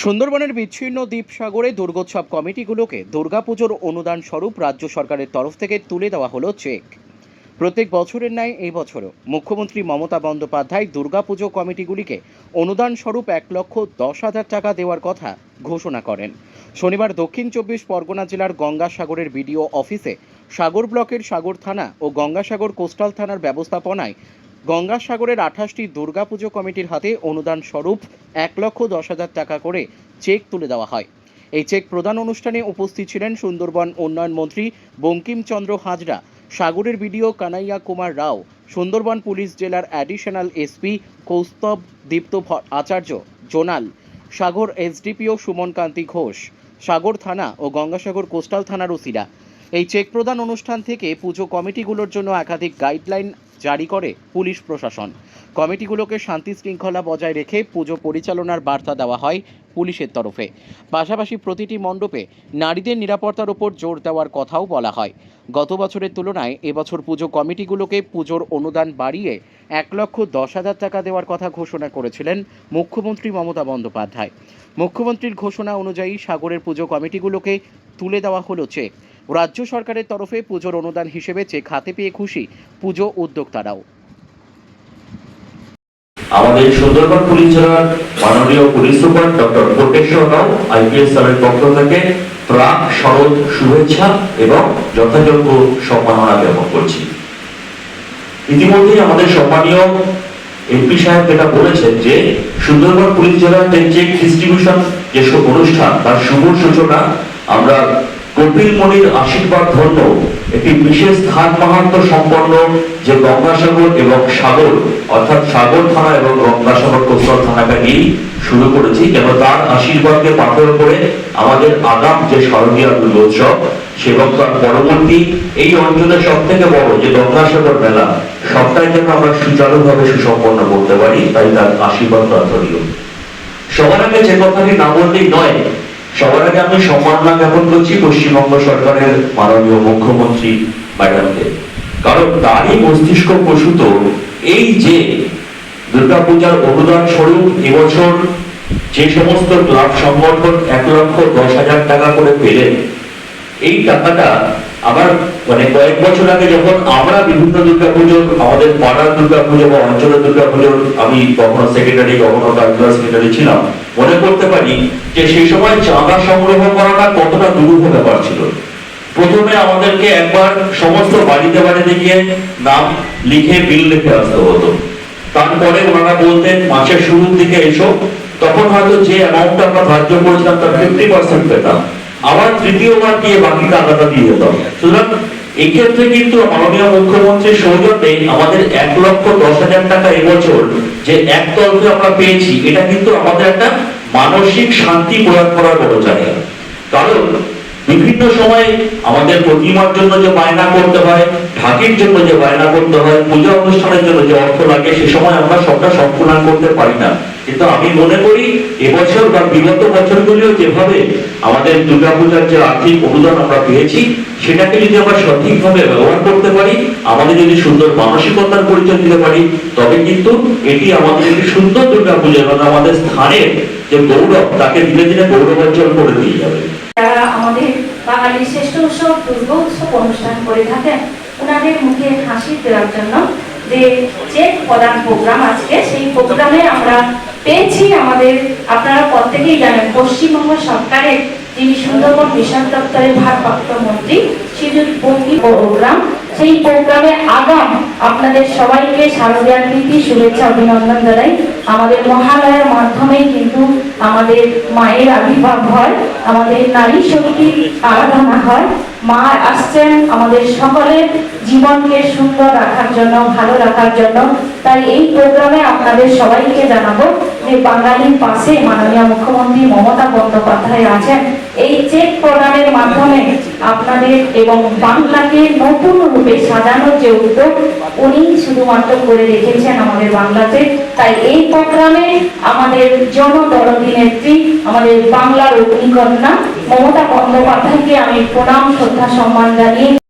সুন্দরবনের বিচ্ছিন্ন দ্বীপসাগরে দুর্গোৎসব কমিটিগুলোকে দুর্গাপুজোর অনুদান স্বরূপ রাজ্য সরকারের তরফ থেকে তুলে দেওয়া হলো চেক। প্রত্যেক বছরের ন্যায় এই বছরও মুখ্যমন্ত্রী মমতা বন্দ্যোপাধ্যায় দুর্গাপুজো কমিটিগুলিকে অনুদান স্বরূপ 1,10,000 টাকা দেওয়ার কথা ঘোষণা করেন। শনিবার দক্ষিণ 24 পরগনা জেলার গঙ্গাসাগরের বিডিও অফিসে সাগর ব্লকের সাগর থানা ও গঙ্গাসাগর কোস্টাল থানার ব্যবস্থাপনায় গঙ্গাসাগরের 28টি দুর্গাপুজো কমিটির হাতে অনুদান স্বরূপ 1,10,000 টাকা করে চেক তুলে দেওয়া হয়। এই চেক প্রদান অনুষ্ঠানে উপস্থিত ছিলেন সুন্দরবন উন্নয়ন মন্ত্রী বঙ্কিমচন্দ্র হাজরা, সাগরের বিডিও কানাইয়া কুমার রাও, সুন্দরবন পুলিশ জেলার অ্যাডিশনাল এসপি কৌস্তব দীপ্ত আচার্য জোনাল, সাগর এসডিপিও সুমন কান্তি ঘোষ, সাগর থানা ও গঙ্গাসাগর কোস্টাল থানার ওসিরা। এই চেক প্রদান অনুষ্ঠান থেকে পুজো কমিটিগুলোর জন্য একাধিক গাইডলাইন জারি করে পুলিশ প্রশাসন। কমিটিগুলোকে শান্তি শৃঙ্খলা বজায় রেখে পুজো পরিচালনার বার্তা দেওয়া হয় পুলিশের তরফে। পাশাপাশি প্রতিটি মণ্ডপে নারীদের নিরাপত্তার উপর জোর দেওয়ার কথাও বলা হয়। গত বছরের তুলনায় এবছর পুজো কমিটিগুলোকে পুজোর অনুদান বাড়িয়ে 1,10,000 টাকা দেওয়ার কথা ঘোষণা করেছিলেন মুখ্যমন্ত্রী মমতা বন্দ্যোপাধ্যায়। মুখ্যমন্ত্রীর ঘোষণা অনুযায়ী সাগরের পুজো কমিটিগুলোকে তুলে দেওয়া হলো চেক। রাজ্য সরকারের তরফে পুজোর অনুদান হিসেবে চেক হাতে পেয়ে খুশি পুজো উদ্যোক্তারাও। আমাদের সুন্দরবন পুলিশ জেলার মাননীয় পুলিশ সুপার ডক্টর কোটেশ্বর রাও আইপিএস স্যারের পক্ষ থেকে প্রাক শরৎ শুভেচ্ছা এবং যথাযোগ্য সম্মাননা জ্ঞাপন করছি। ইতিমধ্যে আমাদের সম্মানীয় এমপি সাহেব যেটা বলেছেন যে সুন্দরবন পুলিশ জেলার চেক ডিস্ট্রিবিউশন যে অনুষ্ঠান তার শুভ সূচনা আমরা কপিল মণির আশীর্বাদ ধন্য একটি বিশেষ স্থান মাহাত্ম সম্পন্ন যে গঙ্গাসাগর এবং সাগর অর্থাৎ সাগর থানা এবং গঙ্গাসাগর কোস্টাল থানাকে নিয়ে শুরু করেছি, কেন তার আশীর্বাদকে পাথর করে আমাদের আগাম যে শারদীয় দুর্গোৎসব এবং তার পরবর্তী এই অঞ্চলের সব থেকে বড় যে গঙ্গাসাগর মেলা সবটাই যেন আমরা সুচারুভাবে সুসম্পন্ন করতে পারি, তাই তার আশীর্বাদ প্রার্থনীয়। সবার আগে যে কথাটি না বললেই নয়, সবার আগে আমি সম্মাননা জ্ঞাপন করছি পশ্চিমবঙ্গ সরকারের মাননীয় মুখ্যমন্ত্রী ম্যাডামকে, কারণ তারই মস্তিষ্ক প্রসূত এই যে দুর্গাপূজার অনুদান স্বরূপ এবছর যে সমস্ত ক্লাব সংগঠন 1,10,000 টাকা করে পেলেন, এই টাকাটা আবার কয়েক বছর আগে যখন আমরা বিভিন্ন দুর্গাপুজোর আমাদের পাড়ার দুর্গাপুজো বা অঞ্চলের দুর্গাপুজোর আমি কখনো সেক্রেটারি কখনো কালচারাল সেক্রেটারি ছিলাম, মনে করতে পারি যে সেই সময় চাঁদা সংগ্রহ করাটা কতটা দুরূহ ব্যাপার ছিল। প্রথমে আমাদেরকে একবার সমস্ত বাড়িতে বাড়িতে গিয়ে নাম লিখে বিল লিখে আসতে হতো, তারপরে ওনারা বলতেন মাসের শুরুর দিকে এসো, তখন হয়তো যে অ্যামাউন্টটা আমরা ধার্য করেছিলাম তার 50% পেতাম, আবার তৃতীয়বার গিয়ে বাকি টাকাটা দিয়ে যেতাম। সুতরাং এই ক্ষেত্রে কিন্তু মাননীয় মুখ্যমন্ত্রীর সৌজন্যে আমাদের 1,10,000 টাকা এবছর যে একতরফে আমরা পেয়েছি, এটা কিন্তু আমাদের একটা মানসিক শান্তি প্রদান করার বড় জায়গা। কারণ বিভিন্ন সময় আমাদের প্রতিমার জন্য যে বায়না করতে হয়, ঢাকির জন্য যে বায়না করতে হয়, পূজা অনুষ্ঠানের জন্য যে অর্থ লাগে, সে সময় আমরা সবটা সম্পূর্ণ করতে পারি না। কিন্তু আমি মনে করি এবছর বা বিগত বছরগুলিও যেভাবে আমাদের দুর্গাপূজার যে আর্থিক অনুদান আমরা পেয়েছি, সেটাকে যদি আমরা সঠিকভাবে ব্যবহার করতে পারি, আমাদের যদি সুন্দর মানসিকতার পরিচয় দিতে পারি, তবে কিন্তু এটি আমাদের একটি সুন্দর দুর্গাপূজা এবং আমাদের স্থানের যে গৌরব তাকে ধীরে ধীরে গৌরবোজ্জ্বল করে দিয়ে যাবে। যারা আমাদের বাঙালির শ্রেষ্ঠ উৎসব দুর্গোৎসব অনুষ্ঠান করে থাকেন, ওনাদের মুখে হাসি দেওয়ার জন্য যে চেক প্রদান প্রোগ্রাম আজকে, সেই প্রোগ্রামে আমরা পেয়েছি আমাদের, আপনারা প্রত্যেকেই জানেন, পশ্চিমবঙ্গ সরকারের যিনি সুন্দরবন মিশন দপ্তরের ভারপ্রাপ্ত মন্ত্রী শ্রীযুত বঙ্কিম প্রোগ্রাম, সেই প্রোগ্রামে আগাম আপনাদের সবাইকে শারদীয়ার প্রীতি শুভেচ্ছা অভিনন্দন জানাই। আমাদের মহালয়ার মাধ্যমেই কিন্তু আমাদের মায়ের আবির্ভাব হয়, আমাদের নারী শক্তির আরাধনা হয়। মা আসছেন আমাদের সকলের জীবনকে সুন্দর রাখার জন্য, ভালো রাখার জন্য। তাই এই প্রোগ্রামে আপনাদের সবাইকে জানাবো যে বাঙালির পাশে মাননীয় মুখ্যমন্ত্রী মমতা বন্দ্যোপাধ্যায় আছেন। এই চেক প্রদানের মাধ্যমে আপনাদের এবং বাংলাকে নতুন রূপে সাজানোর যে উদ্যোগ উনি শুধুমাত্র করে রেখেছেন আমাদের বাংলাতে। তাই এই প্রোগ্রামে আমাদের জনদরদী নেত্রী, আমাদের বাংলার অগ্নিকন্যা মমতা বন্দ্যোপাধ্যায়কে আমি প্রণাম শ্রদ্ধা সম্মান জানিয়ে